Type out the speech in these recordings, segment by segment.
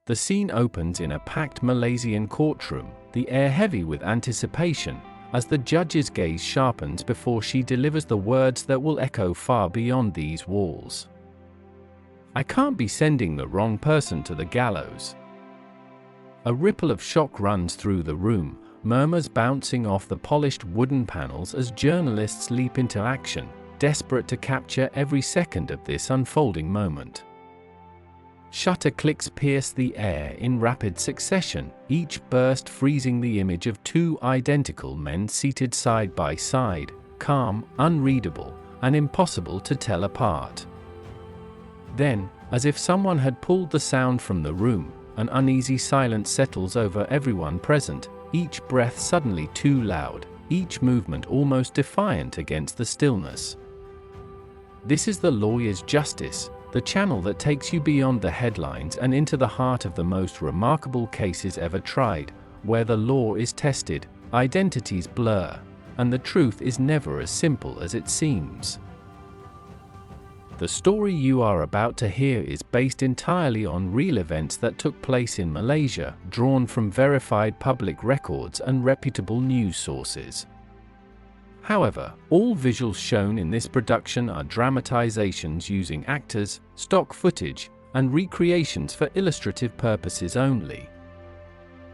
The scene opens in a packed Malaysian courtroom, the air heavy with anticipation, as the judge's gaze sharpens before she delivers the words that will echo far beyond these walls. "I can't be sending the wrong person to the gallows." A ripple of shock runs through the room, murmurs bouncing off the polished wooden panels as journalists leap into action, desperate to capture every second of this unfolding moment. Shutter clicks pierce the air in rapid succession, each burst freezing the image of two identical men seated side by side, calm, unreadable, and impossible to tell apart. Then, as if someone had pulled the sound from the room, an uneasy silence settles over everyone present, each breath suddenly too loud, each movement almost defiant against the stillness. This is the lawyer's justice, the channel that takes you beyond the headlines and into the heart of the most remarkable cases ever tried, where the law is tested, identities blur, and the truth is never as simple as it seems. The story you are about to hear is based entirely on real events that took place in Malaysia, drawn from verified public records and reputable news sources. However, all visuals shown in this production are dramatizations using actors, stock footage, and recreations for illustrative purposes only.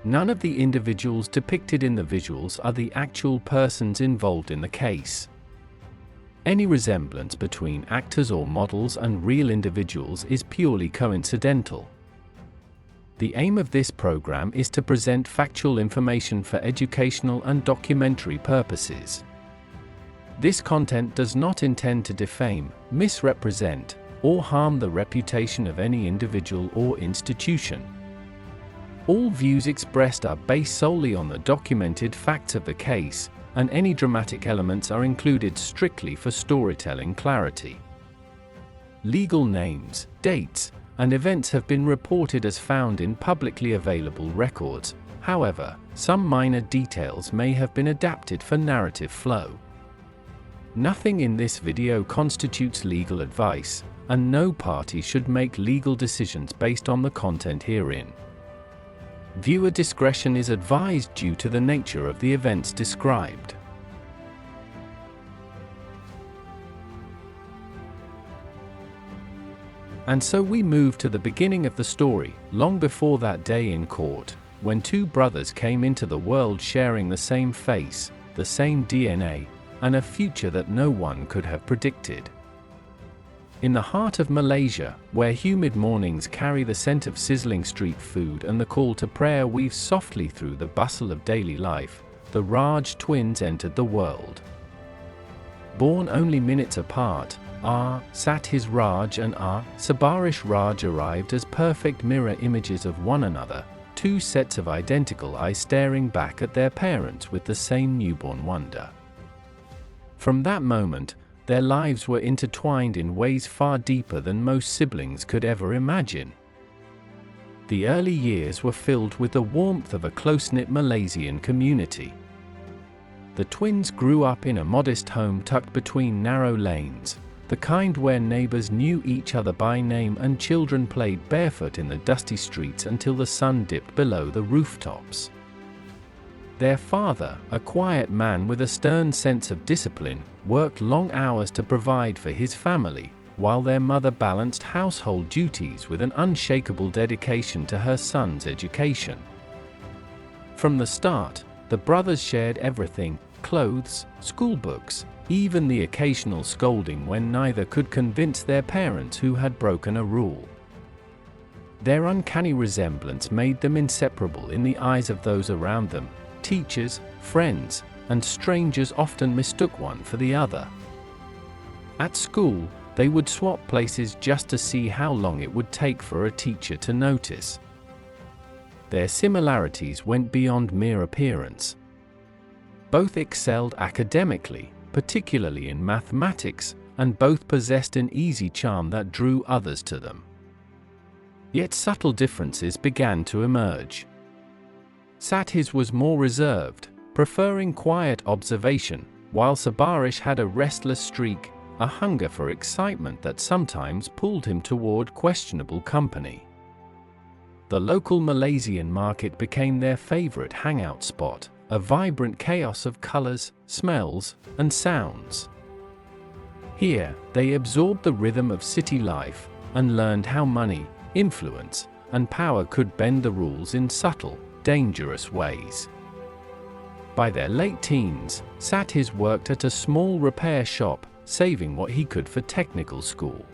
None of the individuals depicted in the visuals are the actual persons involved in the case. Any resemblance between actors or models and real individuals is purely coincidental. The aim of this program is to present factual information for educational and documentary purposes. This content does not intend to defame, misrepresent, or harm the reputation of any individual or institution. All views expressed are based solely on the documented facts of the case, and any dramatic elements are included strictly for storytelling clarity. Legal names, dates, and events have been reported as found in publicly available records. However, some minor details may have been adapted for narrative flow. Nothing in this video constitutes legal advice, and no party should make legal decisions based on the content herein. Viewer discretion is advised due to the nature of the events described. And so we move to the beginning of the story, long before that day in court, when two brothers came into the world sharing the same face, the same DNA, and a future that no one could have predicted. In the heart of Malaysia, where humid mornings carry the scent of sizzling street food and the call to prayer weaves softly through the bustle of daily life, the Raj twins entered the world. Born only minutes apart, Sathis Raj and R. Sabarish Raj arrived as perfect mirror images of one another, two sets of identical eyes staring back at their parents with the same newborn wonder. From that moment, their lives were intertwined in ways far deeper than most siblings could ever imagine. The early years were filled with the warmth of a close-knit Malaysian community. The twins grew up in a modest home tucked between narrow lanes, the kind where neighbors knew each other by name and children played barefoot in the dusty streets until the sun dipped below the rooftops. Their father, a quiet man with a stern sense of discipline, worked long hours to provide for his family, while their mother balanced household duties with an unshakable dedication to her son's education. From the start, the brothers shared everything: clothes, schoolbooks, even the occasional scolding when neither could convince their parents who had broken a rule. Their uncanny resemblance made them inseparable in the eyes of those around them. Teachers, friends, and strangers often mistook one for the other. At school, they would swap places just to see how long it would take for a teacher to notice. Their similarities went beyond mere appearance. Both excelled academically, particularly in mathematics, and both possessed an easy charm that drew others to them. Yet subtle differences began to emerge. Sathis was more reserved, preferring quiet observation, while Sabarish had a restless streak, a hunger for excitement that sometimes pulled him toward questionable company. the local Malaysian market became their favorite hangout spot, a vibrant chaos of colors, smells, and sounds. Here, they absorbed the rhythm of city life and learned how money, influence, and power could bend the rules in subtle, dangerous ways. By their late teens, Sathis worked at a small repair shop, saving what he could for technical school.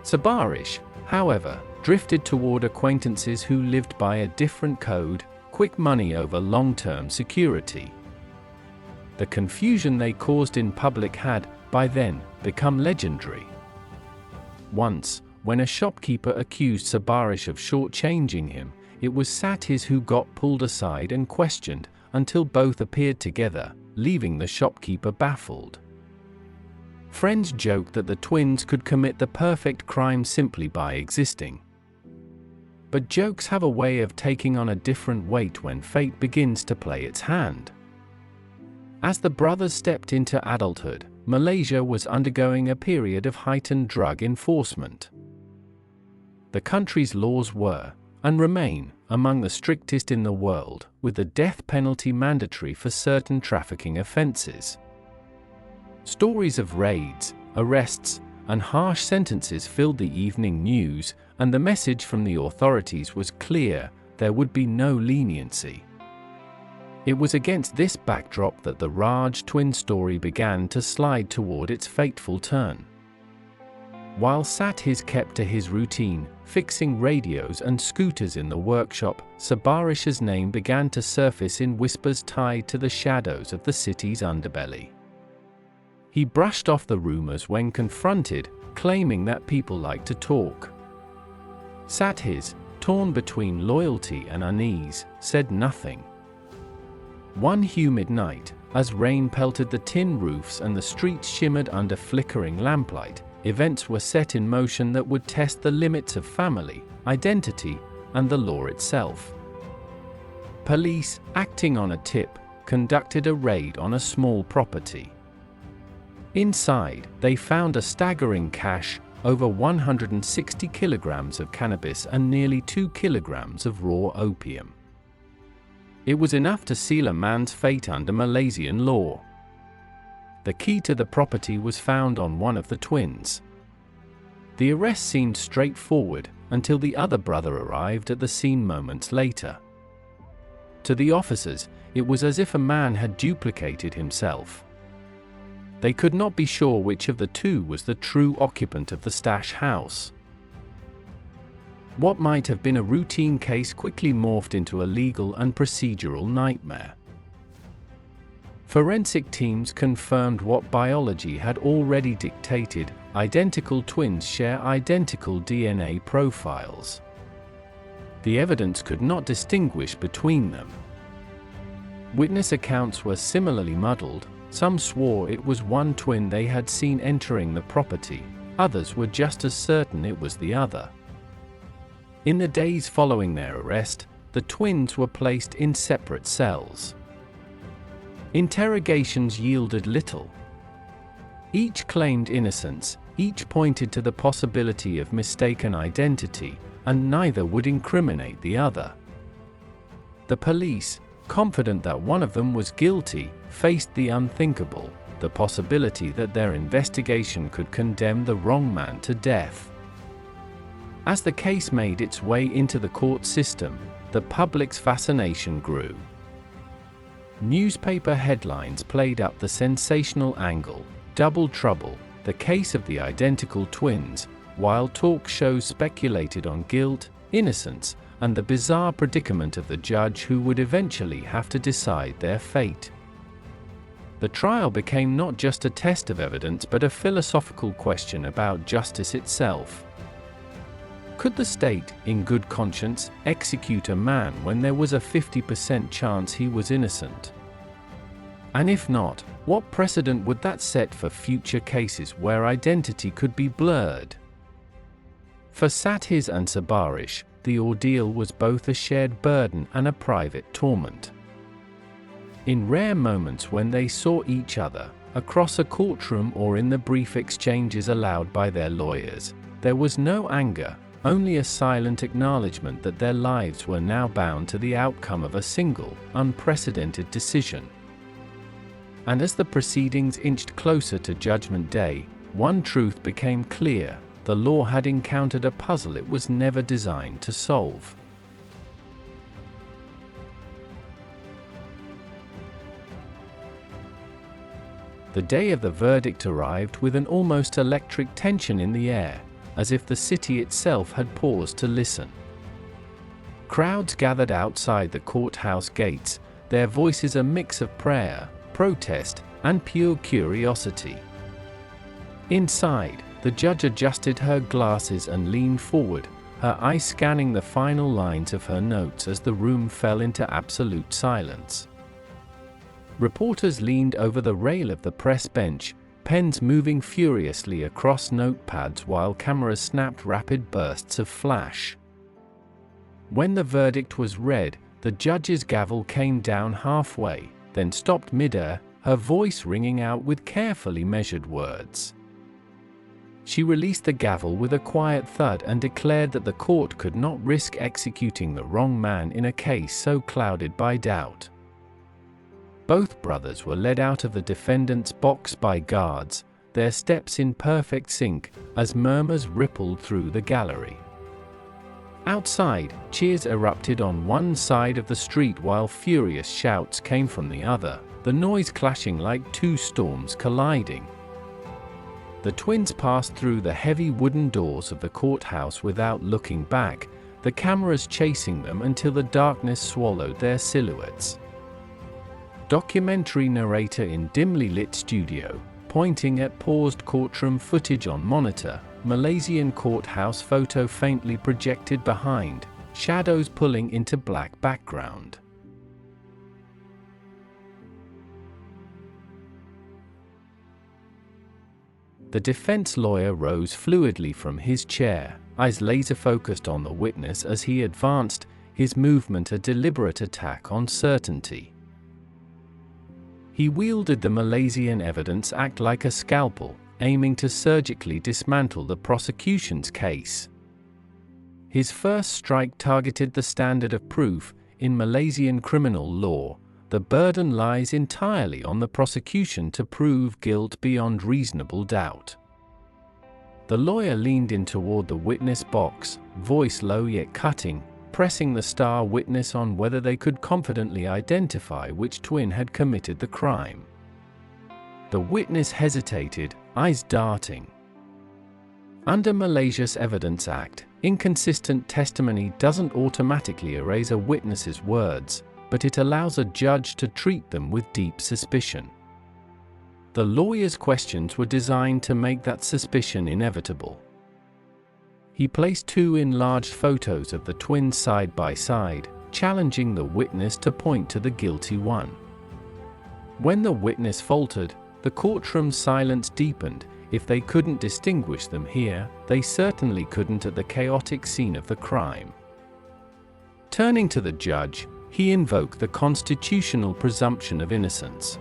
Sabarish, however, drifted toward acquaintances who lived by a different code: quick money over long-term security. The confusion they caused in public had, by then, become legendary. Once, when a shopkeeper accused Sabarish of shortchanging him, it was Sathis who got pulled aside and questioned, until both appeared together, leaving the shopkeeper baffled. Friends joked that the twins could commit the perfect crime simply by existing. But jokes have a way of taking on a different weight when fate begins to play its hand. As the brothers stepped into adulthood, Malaysia was undergoing a period of heightened drug enforcement. The country's laws were, and remain, among the strictest in the world, with the death penalty mandatory for certain trafficking offenses. Stories of raids, arrests, and harsh sentences filled the evening news, and the message from the authorities was clear: there would be no leniency. It was against this backdrop that the Raj twin story began to slide toward its fateful turn. While Sathis kept to his routine, fixing radios and scooters in the workshop, Sabarish's name began to surface in whispers tied to the shadows of the city's underbelly. He brushed off the rumors when confronted, claiming that people like to talk. Sathis, torn between loyalty and unease, said nothing. One humid night, as rain pelted the tin roofs and the streets shimmered under flickering lamplight, events were set in motion that would test the limits of family, identity, and the law itself. Police, acting on a tip, conducted a raid on a small property. Inside, they found a staggering cache: over 160 kilograms of cannabis and nearly 2 kilograms of raw opium. It was enough to seal a man's fate under Malaysian law. The key to the property was found on one of the twins. The arrest seemed straightforward, until the other brother arrived at the scene moments later. To the officers, it was as if a man had duplicated himself. They could not be sure which of the two was the true occupant of the stash house. What might have been a routine case quickly morphed into a legal and procedural nightmare. Forensic teams confirmed what biology had already dictated: identical twins share identical DNA profiles. The evidence could not distinguish between them. Witness accounts were similarly muddled. Some swore it was one twin they had seen entering the property, others were just as certain it was the other. In the days following their arrest, the twins were placed in separate cells. Interrogations yielded little. Each claimed innocence, each pointed to the possibility of mistaken identity, and neither would incriminate the other. The police, confident that one of them was guilty, faced the unthinkable: the possibility that their investigation could condemn the wrong man to death. As the case made its way into the court system, the public's fascination grew. Newspaper headlines played up the sensational angle: "Double Trouble, the case of the identical twins," while talk shows speculated on guilt, innocence, and the bizarre predicament of the judge who would eventually have to decide their fate. The trial became not just a test of evidence but a philosophical question about justice itself. Could the state, in good conscience, execute a man when there was a 50% chance he was innocent? And if not, what precedent would that set for future cases where identity could be blurred? For Sathis and Sabarish, the ordeal was both a shared burden and a private torment. In rare moments when they saw each other, across a courtroom or in the brief exchanges allowed by their lawyers, there was no anger, only a silent acknowledgement that their lives were now bound to the outcome of a single, unprecedented decision. And as the proceedings inched closer to Judgment Day, one truth became clear: the law had encountered a puzzle it was never designed to solve. The day of the verdict arrived with an almost electric tension in the air, as if the city itself had paused to listen. Crowds gathered outside the courthouse gates, their voices a mix of prayer, protest, and pure curiosity. Inside, the judge adjusted her glasses and leaned forward, her eyes scanning the final lines of her notes as the room fell into absolute silence. Reporters leaned over the rail of the press bench, pens moving furiously across notepads while cameras snapped rapid bursts of flash. When the verdict was read, the judge's gavel came down halfway, then stopped mid-air, her voice ringing out with carefully measured words. She released the gavel with a quiet thud and declared that the court could not risk executing the wrong man in a case so clouded by doubt. Both brothers were led out of the defendant's box by guards, their steps in perfect sync, as murmurs rippled through the gallery. Outside, cheers erupted on one side of the street while furious shouts came from the other, the noise clashing like two storms colliding. The twins passed through the heavy wooden doors of the courthouse without looking back, the cameras chasing them until the darkness swallowed their silhouettes. Documentary narrator in dimly lit studio, pointing at paused courtroom footage on monitor, Malaysian courthouse photo faintly projected behind, shadows pulling into black background. The defense lawyer rose fluidly from his chair, eyes laser-focused on the witness as he advanced, his movement a deliberate attack on certainty. He wielded the Malaysian Evidence Act like a scalpel, aiming to surgically dismantle the prosecution's case. His first strike targeted the standard of proof. In Malaysian criminal law, the burden lies entirely on the prosecution to prove guilt beyond reasonable doubt. The lawyer leaned in toward the witness box, voice low yet cutting, pressing the star witness on whether they could confidently identify which twin had committed the crime. The witness hesitated, eyes darting. Under Malaysia's Evidence Act, inconsistent testimony doesn't automatically erase a witness's words, but it allows a judge to treat them with deep suspicion. The lawyer's questions were designed to make that suspicion inevitable. He placed two enlarged photos of the twins side by side, challenging the witness to point to the guilty one. When the witness faltered, the courtroom's silence deepened. If they couldn't distinguish them here, they certainly couldn't at the chaotic scene of the crime. Turning to the judge, he invoked the constitutional presumption of innocence.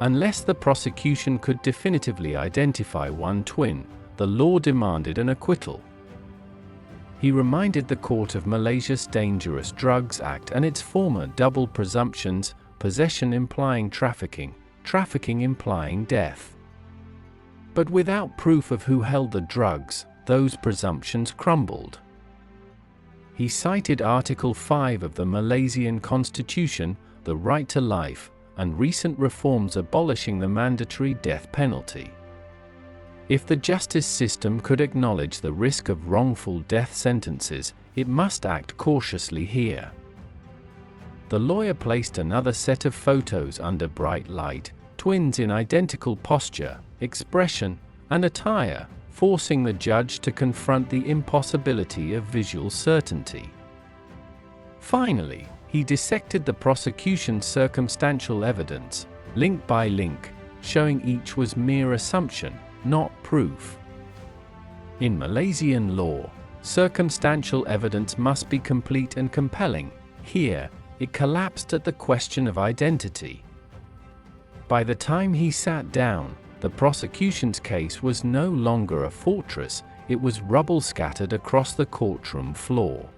Unless the prosecution could definitively identify one twin, the law demanded an acquittal. He reminded the court of Malaysia's Dangerous Drugs Act and its former double presumptions: possession implying trafficking, trafficking implying death. But without proof of who held the drugs, those presumptions crumbled. He cited Article 5 of the Malaysian Constitution, the right to life, and recent reforms abolishing the mandatory death penalty. If the justice system could acknowledge the risk of wrongful death sentences, it must act cautiously here. The lawyer placed another set of photos under bright light, twins in identical posture, expression, and attire, forcing the judge to confront the impossibility of visual certainty. Finally, he dissected the prosecution's circumstantial evidence, link by link, showing each was mere assumption, not proof. In Malaysian law, circumstantial evidence must be complete and compelling. Here, it collapsed at the question of identity. By the time he sat down, the prosecution's case was no longer a fortress, it was rubble scattered across the courtroom floor.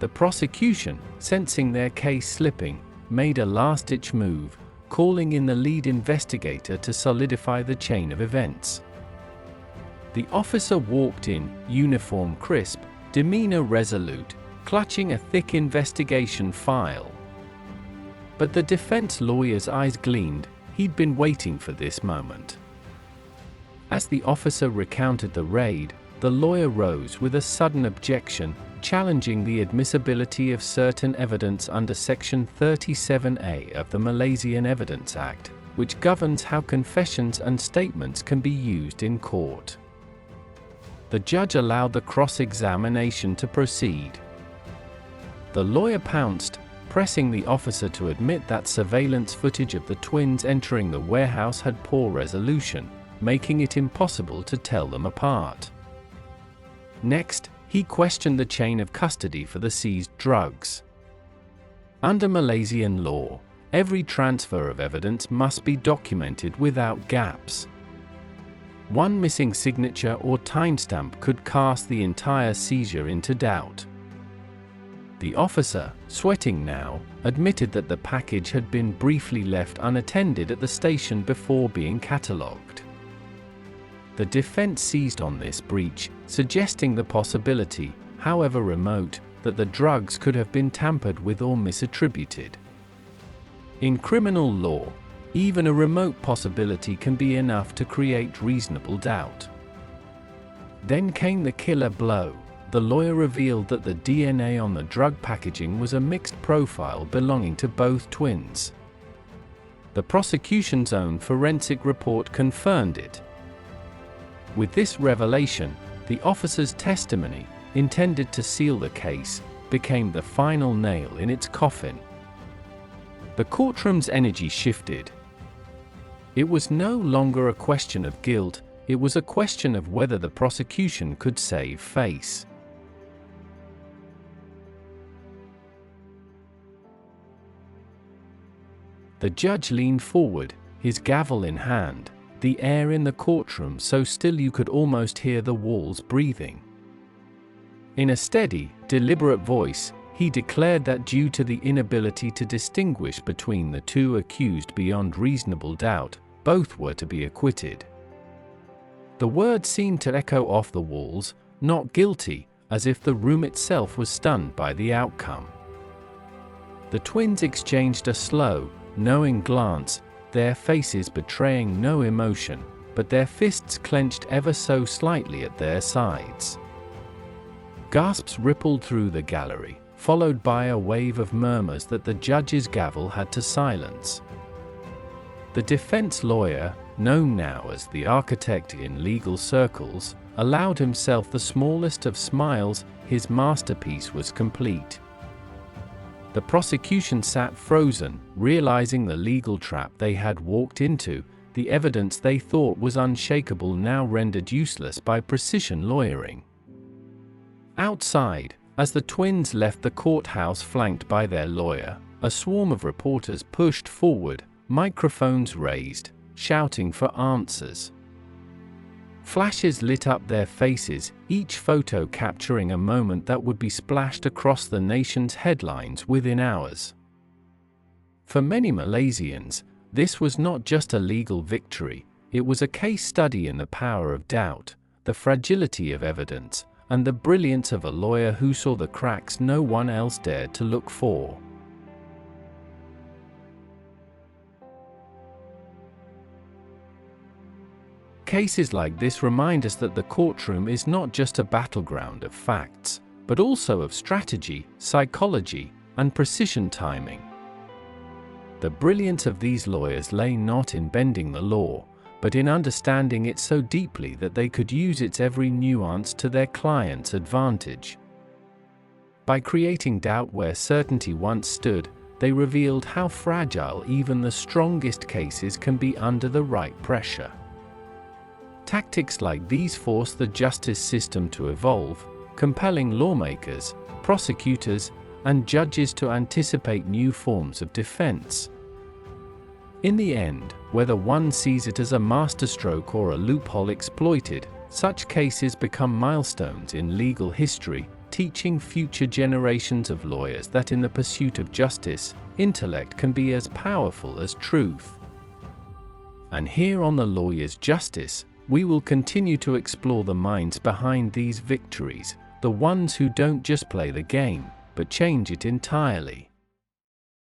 The prosecution, sensing their case slipping, made a last-ditch move, calling in the lead investigator to solidify the chain of events. The officer walked in, uniform crisp, demeanor resolute, clutching a thick investigation file. But the defense lawyer's eyes gleamed. He'd been waiting for this moment. As the officer recounted the raid, the lawyer rose with a sudden objection, challenging the admissibility of certain evidence under Section 37A of the Malaysian Evidence Act, which governs how confessions and statements can be used in court. The judge allowed the cross-examination to proceed. The lawyer pounced, pressing the officer to admit that surveillance footage of the twins entering the warehouse had poor resolution, making it impossible to tell them apart. Next, he questioned the chain of custody for the seized drugs. Under Malaysian law, every transfer of evidence must be documented without gaps. One missing signature or timestamp could cast the entire seizure into doubt. The officer, sweating now, admitted that the package had been briefly left unattended at the station before being catalogued. The defense seized on this breach, suggesting the possibility, however remote, that the drugs could have been tampered with or misattributed. In criminal law, even a remote possibility can be enough to create reasonable doubt. Then came the killer blow. The lawyer revealed that the DNA on the drug packaging was a mixed profile belonging to both twins. The prosecution's own forensic report confirmed it. With this revelation, the officer's testimony, intended to seal the case, became the final nail in its coffin. The courtroom's energy shifted. It was no longer a question of guilt, it was a question of whether the prosecution could save face. The judge leaned forward, his gavel in hand, the air in the courtroom so still you could almost hear the walls breathing. In a steady, deliberate voice, he declared that due to the inability to distinguish between the two accused beyond reasonable doubt, both were to be acquitted. The words seemed to echo off the walls, not guilty, as if the room itself was stunned by the outcome. The twins exchanged a slow, knowing glance, their faces betraying no emotion, but their fists clenched ever so slightly at their sides. Gasps rippled through the gallery, followed by a wave of murmurs that the judge's gavel had to silence. The defense lawyer, known now as the architect in legal circles, allowed himself the smallest of smiles. His masterpiece was complete. The prosecution sat frozen, realizing the legal trap they had walked into, the evidence they thought was unshakable now rendered useless by precision lawyering. Outside, as the twins left the courthouse flanked by their lawyer, a swarm of reporters pushed forward, microphones raised, shouting for answers. Flashes lit up their faces, each photo capturing a moment that would be splashed across the nation's headlines within hours. For many Malaysians, this was not just a legal victory, it was a case study in the power of doubt, the fragility of evidence, and the brilliance of a lawyer who saw the cracks no one else dared to look for. Cases like this remind us that the courtroom is not just a battleground of facts, but also of strategy, psychology, and precision timing. The brilliance of these lawyers lay not in bending the law, but in understanding it so deeply that they could use its every nuance to their client's advantage. By creating doubt where certainty once stood, they revealed how fragile even the strongest cases can be under the right pressure. Tactics like these force the justice system to evolve, compelling lawmakers, prosecutors, and judges to anticipate new forms of defense. In the end, whether one sees it as a masterstroke or a loophole exploited, Such cases become milestones in legal history, teaching future generations of lawyers that in the pursuit of justice, intellect can be as powerful as truth. And here on The Lawyer's Justice, we will continue to explore the minds behind these victories, the ones who don't just play the game, but change it entirely.